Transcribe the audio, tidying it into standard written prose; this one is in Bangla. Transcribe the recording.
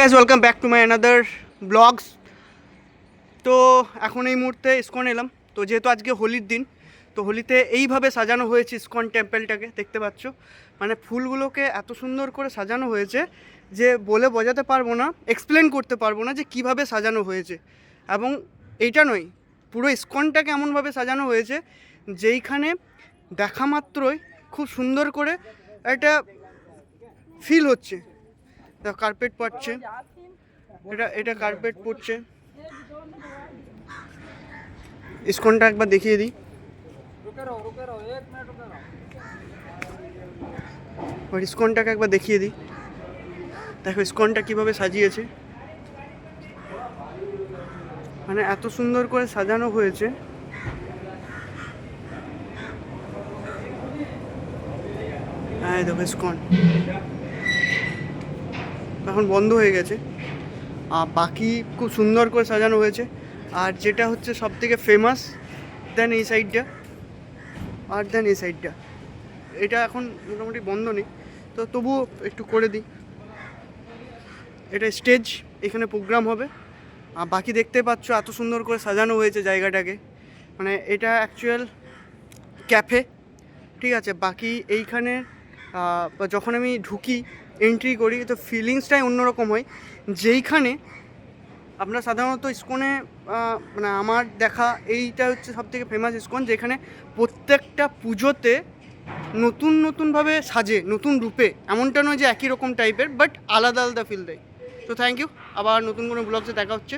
Guys welcome back to my another vlogs. তো এখন এই মুহূর্তে ইসকন এলাম। তো যেহেতু আজকে হোলির দিন, তো হোলিতে এইভাবে সাজানো হয়েছে ইসকন টেম্পলটাকে, দেখতে পাচ্ছ। মানে ফুলগুলোকে এত সুন্দর করে সাজানো হয়েছে যে বলে বোঝাতে পারবো না, এক্সপ্লেন করতে পারবো না যে কিভাবে সাজানো হয়েছে। এবং এইটা নয়, পুরো ইসকনটাকে এমনভাবে সাজানো হয়েছে যেইখানে দেখা মাত্রই খুব সুন্দর করে একটা ফিল হচ্ছে। কার্পেট পড়ছে, এটা কার্পেট পড়ছে। ইসকনটা একবার দেখিয়ে দিই। ইসকনটাকে একবার দেখিয়ে দিই। দেখো ইসকনটা কিভাবে সাজিয়েছে, মানে এত সুন্দর করে সাজানো হয়েছে। হ্যাঁ দেখো ইসকন এখন বন্ধ হয়ে গেছে, আর বাকি খুব সুন্দর করে সাজানো হয়েছে। আর যেটা হচ্ছে সব থেকে ফেমাস, দেন এই সাইডটা, আর দেন এই সাইডটা, এটা এখন মোটামুটি বন্ধ নেই, তো তবুও একটু করে দিই। এটা স্টেজ, এখানে প্রোগ্রাম হবে। আর বাকি দেখতে পাচ্ছ এত সুন্দর করে সাজানো হয়েছে জায়গাটাকে, মানে এটা অ্যাকচুয়াল ক্যাফে, ঠিক আছে। বাকি এইখানে যখন আমি ঢুকি, এন্ট্রি করি, তো ফিলিংসটাই অন্যরকম হয়। যেইখানে আমরা সাধারণত ইসকনে মানে আমার দেখা এইটা হচ্ছে সবথেকে ফেমাস ইসকন, যেখানে প্রত্যেকটা পুজোতে নতুন নতুনভাবে সাজে, নতুন রূপে। এমনটা নয় যে একই রকম টাইপের, বাট আলাদা আলাদা ফিল দেয়। তো থ্যাংক ইউ, আবার নতুন কোনো ব্লগসে দেখা হচ্ছে।